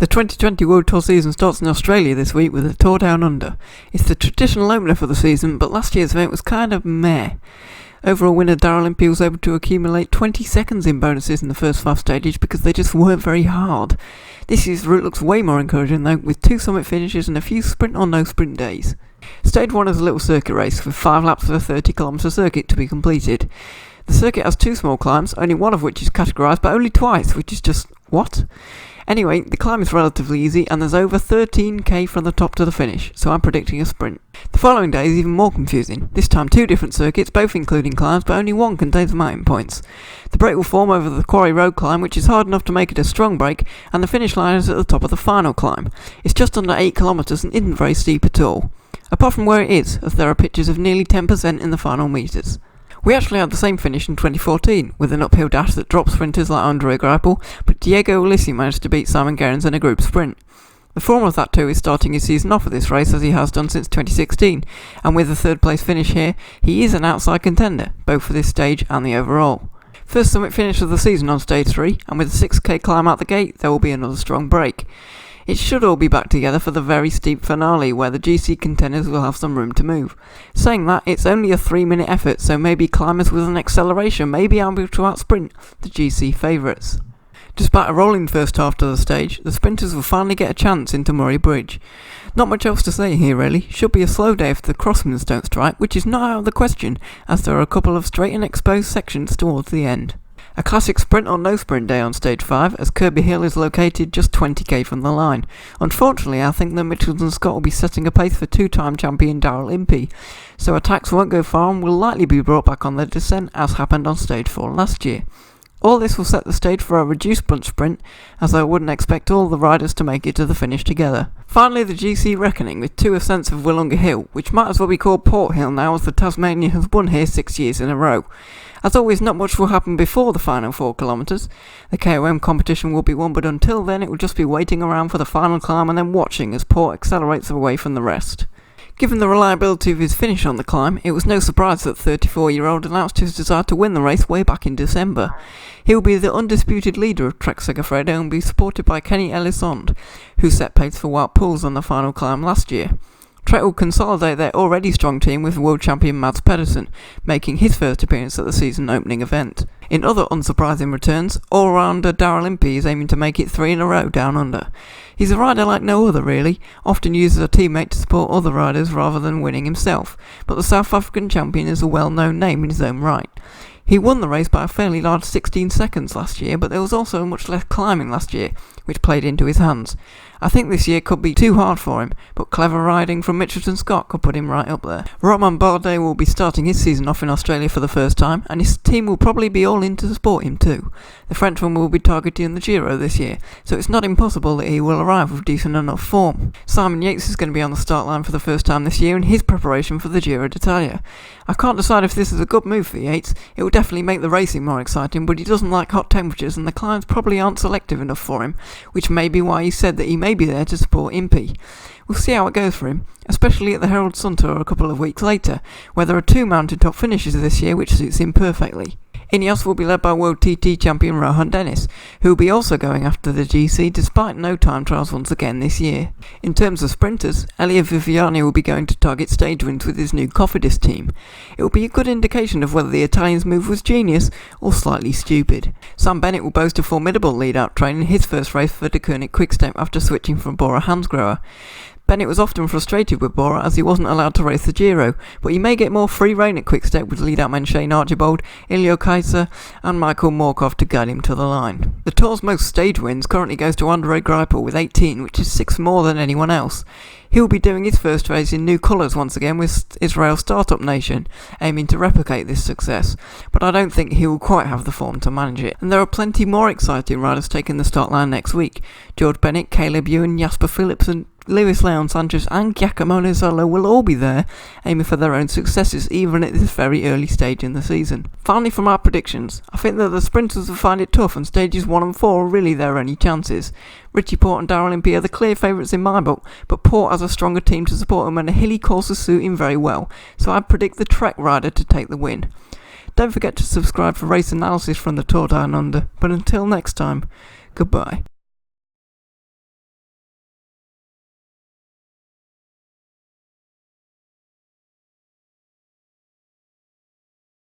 The 2020 World Tour season starts in Australia this week with the Tour Down Under. It's the traditional opener for the season, but last year's event was kind of meh. Overall winner Daryl Impey was able to accumulate 20 seconds in bonuses in the first 5 stages because they just weren't very hard. This year's route looks way more encouraging though, with 2 summit finishes and a few sprint or no sprint days. Stage 1 is a little circuit race with 5 laps of a 30km circuit to be completed. The circuit has 2 small climbs, only one of which is categorised, but only twice, which is just, what? Anyway, the climb is relatively easy and there's over 13k from the top to the finish, so I'm predicting a sprint. The following day is even more confusing. This time 2 different circuits, both including climbs, but only one contains mountain points. The break will form over the Quarry Road climb, which is hard enough to make it a strong break, and the finish line is at the top of the final climb. It's just under 8 kilometres and isn't very steep at all. Apart from where it is, as there are pitches of nearly 10% in the final metres. We actually had the same finish in 2014, with an uphill dash that dropped sprinters like Andre Greipel, but Diego Ulissi managed to beat Simon Gerrans in a group sprint. The form of that too is starting his season off with this race as he has done since 2016, and with a 3rd place finish here, he is an outside contender, both for this stage and the overall. First summit finish of the season on stage 3, and with a 6k climb out the gate, there will be another strong break. It should all be back together for the very steep finale where the GC contenders will have some room to move. Saying that, it's only a 3-minute effort, so maybe climbers with an acceleration may be able to outsprint the GC favourites. Despite a rolling first half to the stage, the sprinters will finally get a chance into Murray Bridge. Not much else to say here really. Should be a slow day if the crosswinds don't strike, which is not out of the question, as there are a couple of straight and exposed sections towards the end. A classic sprint or no sprint day on stage 5, as Kirby Hill is located just 20k from the line. Unfortunately, I think that Mitchelton Scott will be setting a pace for 2-time champion Daryl Impey, so attacks won't go far and will likely be brought back on the descent as happened on stage 4 last year. All this will set the stage for a reduced bunch sprint, as I wouldn't expect all the riders to make it to the finish together. Finally, the GC reckoning with 2 ascents of Willunga Hill, which might as well be called Port Hill now as the Tasmania has won here 6 years in a row. As always, not much will happen before the final 4 kilometres. The KOM competition will be won, but until then it will just be waiting around for the final climb and then watching as Port accelerates away from the rest. Given the reliability of his finish on the climb, it was no surprise that 34-year-old announced his desire to win the race way back in December. He will be the undisputed leader of Trek Segafredo and be supported by Kenny Elissonde, who set pace for Wout Poels on the final climb last year. Trek will consolidate their already strong team with world champion Mads Pedersen, making his first appearance at the season opening event. In other unsurprising returns, all-rounder Daryl Impey is aiming to make it 3 in a row down under. He's a rider like no other really, often uses a teammate to support other riders rather than winning himself, but the South African champion is a well-known name in his own right. He won the race by a fairly large 16 seconds last year, but there was also much less climbing last year, which played into his hands. I think this year could be too hard for him, but clever riding from Mitchelton Scott could put him right up there. Romain Bardet will be starting his season off in Australia for the first time, and his team will probably be all in to support him too. The Frenchman will be targeting the Giro this year, so it's not impossible that he will arrive with decent enough form. Simon Yates is going to be on the start line for the first time this year in his preparation for the Giro d'Italia. I can't decide if this is a good move for Yates. It will definitely make the racing more exciting, but he doesn't like hot temperatures and the climbs probably aren't selective enough for him, which may be why he said that he may be there to support Impey. We'll see how it goes for him, especially at the Herald Sun Tour a couple of weeks later, where there are 2 mountaintop finishes this year which suits him perfectly. Ineos will be led by World TT champion Rohan Dennis, who will be also going after the GC despite no time trials once again this year. In terms of sprinters, Elia Viviani will be going to target stage wins with his new Cofidis team. It will be a good indication of whether the Italian's move was genius or slightly stupid. Sam Bennett will boast a formidable lead-out train in his first race for De Koenig Quickstep after switching from Bora Hansgrohe. Bennett was often frustrated with Bora as he wasn't allowed to race the Giro, but he may get more free rein at Quickstep with lead-out men Shane Archibald, Ilio Kaiser and Michael Morkov to guide him to the line. The Tour's most stage wins currently goes to Andre Greipel with 18, which is 6 more than anyone else. He will be doing his first race in new colours once again with Israel Startup Nation, aiming to replicate this success, but I don't think he will quite have the form to manage it. And there are plenty more exciting riders taking the start line next week. George Bennett, Caleb Ewan, Jasper Philipsen, Luis Leon Sanchez and Giacomo Nizzolo will all be there, aiming for their own successes even at this very early stage in the season. Finally, from our predictions, I think that the sprinters will find it tough and stages 1 and 4 are really their only chances. Richie Porte and Daryl Impey are the clear favourites in my book, but Porte has a stronger team to support him and the hilly courses suit him very well, so I predict the Trek rider to take the win. Don't forget to subscribe for race analysis from the Tour Down Under, but until next time, goodbye.